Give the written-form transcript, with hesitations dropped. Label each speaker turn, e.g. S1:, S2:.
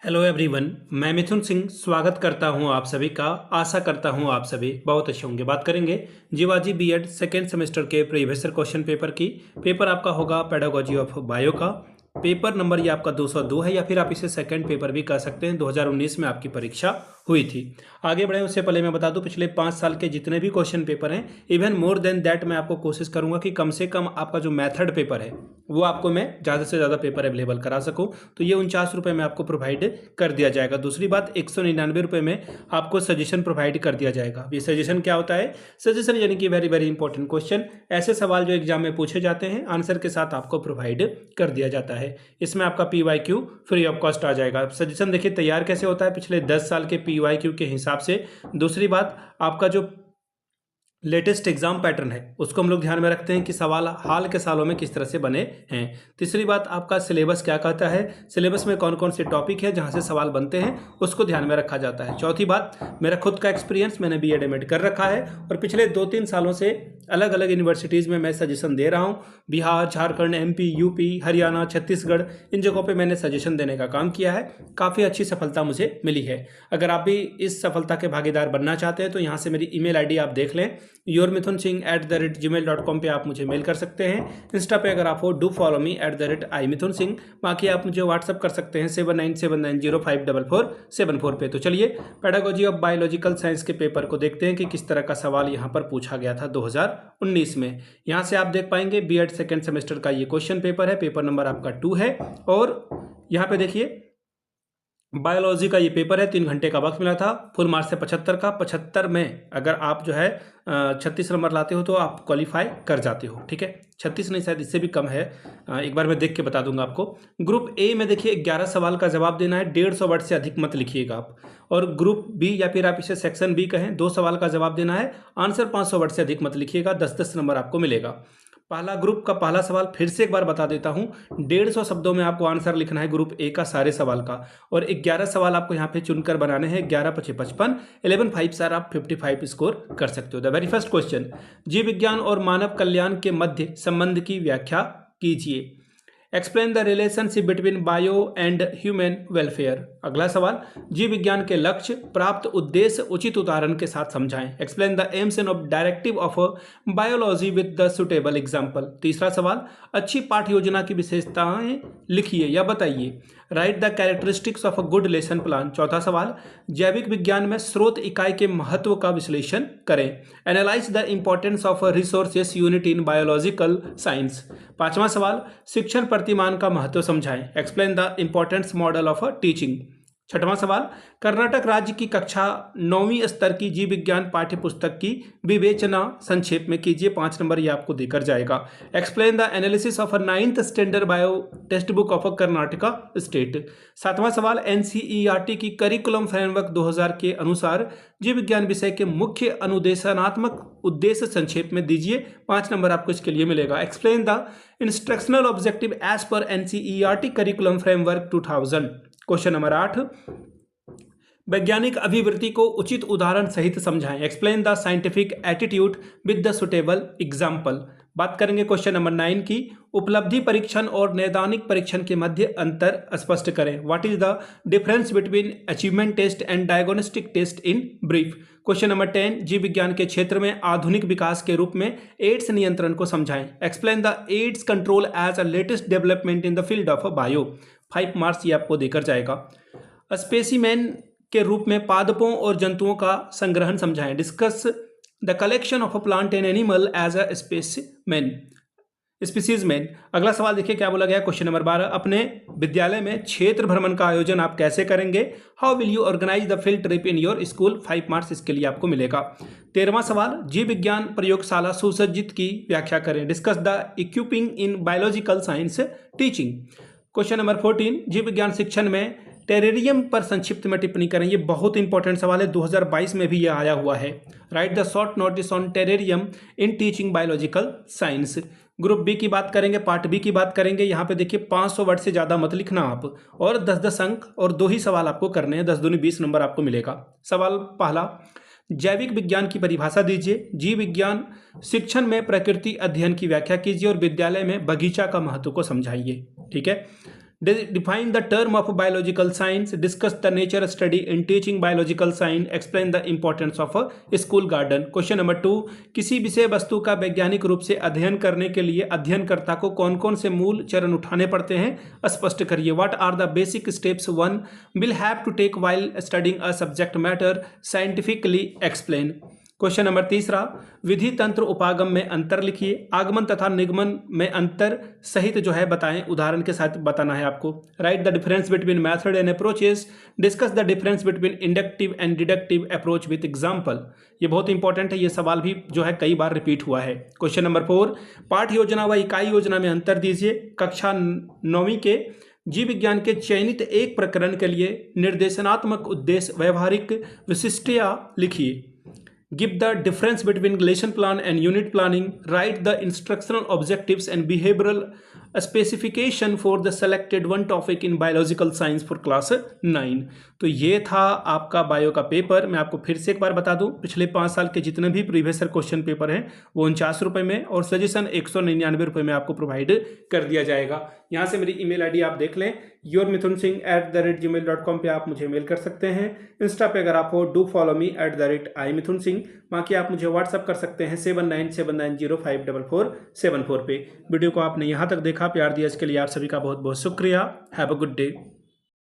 S1: Hello everyone, मैं मिथुन सिंह स्वागत करता हूं आप सभी का। आशा करता हूं आप सभी बहुत अच्छे होंगे। बात करेंगे जीवाजी बीएड सेकेंड सेमेस्टर के प्रीवियस क्वेश्चन पेपर की। पेपर आपका होगा पेडागोजी ऑफ बायो का। पेपर नंबर ये आपका 202 है, या फिर आप इसे सेकंड पेपर भी कह सकते हैं। 2019 में आपकी परीक्षा हुई थी। आगे बढ़े उससे पहले मैं बता दूं, पिछले 5 साल के जितने भी क्वेश्चन पेपर हैं, इवन मोर देन दैट, मैं आपको कोशिश करूंगा कि कम से कम आपका जो मेथड पेपर है वो आपको मैं ज़्यादा से ज़्यादा पेपर अवेलेबल करा सकूं। तो ये 49 में आपको प्रोवाइड कर दिया जाएगा। दूसरी बात, 199 में आपको सजेशन प्रोवाइड कर दिया जाएगा। ये सजेशन क्या होता है? सजेशन यानी कि वेरी वेरी इंपॉर्टेंट क्वेश्चन, ऐसे सवाल जो एग्जाम में पूछे जाते हैं, आंसर के साथ आपको प्रोवाइड कर दिया जाता है। इसमें आपका PYQ फ्री ऑफ कॉस्ट आ जाएगा। सजेशन देखिए तैयार कैसे होता है, पिछले 10 साल के PYQ के हिसाब से। दूसरी बात, आपका जो लेटेस्ट एग्जाम पैटर्न है उसको हम लोग ध्यान में रखते हैं कि सवाल हाल के सालों में किस तरह से बने हैं। तीसरी बात, आपका सिलेबस क्या कहता है, सिलेबस में कौन कौन से टॉपिक है जहां से सवाल बनते हैं उसको ध्यान में रखा जाता है। चौथी बात, मेरा खुद का एक्सपीरियंस, मैंने BEd MAd कर रखा है और पिछले 2-3 सालों से अलग अलग यूनिवर्सिटीज़ में मैं सजेशन दे रहा हूँ। बिहार, झारखंड, MP, UP, हरियाणा, छत्तीसगढ़, इन जगहों पे मैंने सजेशन देने का काम किया है। काफ़ी अच्छी सफलता मुझे मिली है। अगर आप भी इस सफलता के भागीदार बनना चाहते हैं तो यहाँ से मेरी email ID आप देख लें, yourmithunsingh@gmail.com पे आप मुझे मेल कर सकते हैं। इंस्टा पे अगर आप हो, डू फॉलो मी @imithunsingh। बाकी आप मुझे व्हाट्सअप कर सकते हैं 7979054474 पे। तो चलिए पेडागोजी ऑफ बायोलॉजिकल साइंस के पेपर को देखते हैं कि किस तरह का सवाल यहाँ पर पूछा गया था 2019 में। यहाँ से आप देख पाएंगे BEd सेकेंड सेमेस्टर का ये क्वेश्चन पेपर है। पेपर नंबर आपका 2 है और यहाँ पे देखिए बायोलॉजी का ये पेपर है। 3 घंटे का वक्त मिला था। फुल मार्क्स है 75 का। 75 में अगर आप जो है 36 नंबर लाते हो तो आप क्वालिफाई कर जाते हो। ठीक है, 36 नहीं, शायद इससे भी कम है। एक बार मैं देख के बता दूंगा आपको। ग्रुप A में देखिए 11 सवाल का जवाब देना है। 150 वर्ड से अधिक मत लिखिएगा आप। और ग्रुप B या फिर आप इसे सेक्शन B कहें, 2 सवाल का जवाब देना है। आंसर 500 वर्ड से अधिक मत लिखिएगा। 10-10 नंबर आपको मिलेगा। पहला ग्रुप का पहला सवाल फिर से एक बार बता देता हूं, 150 शब्दों में आपको आंसर लिखना है ग्रुप A का सारे सवाल का। और 11 सवाल आपको यहाँ पे चुनकर बनाने हैं। 11 5 55, 11 5 सर आप 55 स्कोर कर सकते हो। द वेरी फर्स्ट क्वेश्चन, जीव विज्ञान और मानव कल्याण के मध्य संबंध की व्याख्या कीजिए। Explain the relationship between bio and human welfare. अगला सवाल, जीव विज्ञान के लक्ष्य, प्राप्त उद्देश्य उचित उदाहरण के साथ समझाएं। Explain the AIIMS and directive of biology with the suitable example. तीसरा सवाल, अच्छी पाठ योजना की विशेषताएं लिखिए या बताइए। Right the characteristics of a good lesson plan. चौथा सवाल, जैविक विज्ञान में स्रोत इकाई के महत्व का विश्लेषण करें। Analyse the importance of resources unit in biological science. पांचवा सवाल, शिक्षण प्रतिमान का महत्व समझाएं। Explain the importance model of teaching. छठवां सवाल, कर्नाटक राज्य की कक्षा 9वीं स्तर की जीव विज्ञान पाठ्य पुस्तक की विवेचना संक्षेप में कीजिए। 5 नंबर ये आपको देकर जाएगा। Explain the analysis of a 9th standard bio text book of Karnataka state. सातवां सवाल, NCERT की करिकुलम फ्रेमवर्क 2000 के अनुसार जीव विज्ञान विषय के मुख्य अनुदेशात्मक उद्देश्य संक्षेप में दीजिए। 5 नंबर आपको इसके लिए मिलेगा। Explain the instructional objective as per NCERT curriculum framework 2000। Question number 8, वैज्ञानिक अभिवृत्ति को उचित उदाहरण सहित समझाएं। Explain the scientific attitude with the suitable example. बात करेंगे क्वेश्चन नंबर 9 की, उपलब्धि परीक्षण और नैदानिक परीक्षण के मध्य अंतर स्पष्ट करें। What is the difference between achievement test and diagnostic test in brief. Question number 10, जीव विज्ञान के क्षेत्र में आधुनिक विकास के रूप में एड्स नियंत्रण को समझाएं। Explain the AIDS control as a latest development in the field of bio. 5 marks ये आपको देकर जाएगा। स्पेसिमेन के रूप में पादपों और जंतुओं का संग्रहण समझाएं। Discuss the collection of a plant and animal as a specimen. अगला सवाल देखिए क्या बोला गया। क्वेश्चन नंबर 12, अपने विद्यालय में क्षेत्र भ्रमण का आयोजन आप कैसे करेंगे। How will you organise the field trip in your school. 5 marks इसके लिए आपको मिलेगा। 13वां सवाल, जीव विज्ञान प्रयोगशाला सुसज्जित की व्याख्या करें। Discuss the equipping in biological science teaching. Question number 14, जीव विज्ञान शिक्षण में टेरेरियम पर संक्षिप्त में टिप्पणी करें। ये बहुत इंपॉर्टेंट सवाल है, 2022 में भी ये आया हुआ है। Right the short notice on terrarium in teaching biological science. Group B की बात करेंगे, पार्ट B की बात करेंगे। यहाँ पे देखिए 500 वर्ड से ज़्यादा मत लिखना आप, और 10-10 अंक और 2 ही सवाल आपको करने हैं। 10 दूनी 20 नंबर आपको मिलेगा। सवाल पहला, जैविक विज्ञान की परिभाषा दीजिए। जीव विज्ञान शिक्षण में प्रकृति अध्ययन की व्याख्या कीजिए और विद्यालय में बगीचा का महत्व को समझाइए। ठीक है, Define the term of biological science, discuss the nature study in teaching biological science, explain the importance of a school garden. Question number 2, किसी विषय वस्तु का वैज्ञानिक रूप से अध्ययन करने के लिए अध्ययनकर्ता को कौन कौन से मूल चरण उठाने पड़ते हैं, स्पष्ट करिए. What are the basic steps one will have to take while studying a subject matter, scientifically explain. Question number 3, विधि तंत्र उपागम में अंतर लिखिए, आगमन तथा निगमन में अंतर सहित जो है बताएं, उदाहरण के साथ बताना है आपको. Right the difference between method and approaches, discuss the difference between inductive and deductive approach with example. ये बहुत इंपॉर्टेंट है, ये सवाल भी जो है कई बार रिपीट हुआ है. क्वेश्चन नंबर 4, पाठ योजना व इकाई योजना में अंतर दीजिए. कक्षा 9वीं के जीव विज्ञान के चयनित एक प्रकरण के लिए निर्देशनात्मक उद्देश्य व्यवहारिक विशिष्टता लिखिए. Give the difference between lesson plan and unit planning. Write the instructional objectives and behavioral specification for the selected one topic in biological science for class 9. तो ये था आपका बायो का पेपर. मैं आपको फिर से एक बार बता दूं, पिछले 5 साल के जितने भी प्रीवियस क्वेश्चन पेपर हैं वो 49 रुपये में और सजेशन 199 रुपये में आपको प्रोवाइड कर दिया जाएगा. यहाँ से मेरी email ID आप देख लें, yourmithunsingh@gmail.com पे आप मुझे मेल कर सकते हैं. इंस्टा पे अगर आप हो, डू फॉलो मी @imithunsingh. बाकी आप मुझे व्हाट्सअप कर सकते हैं 7979054474 पे. वीडियो को आपने यहाँ तक देखा, प्यार दिया, इसके लिए आप सभी का बहुत बहुत शुक्रिया. Have a good day.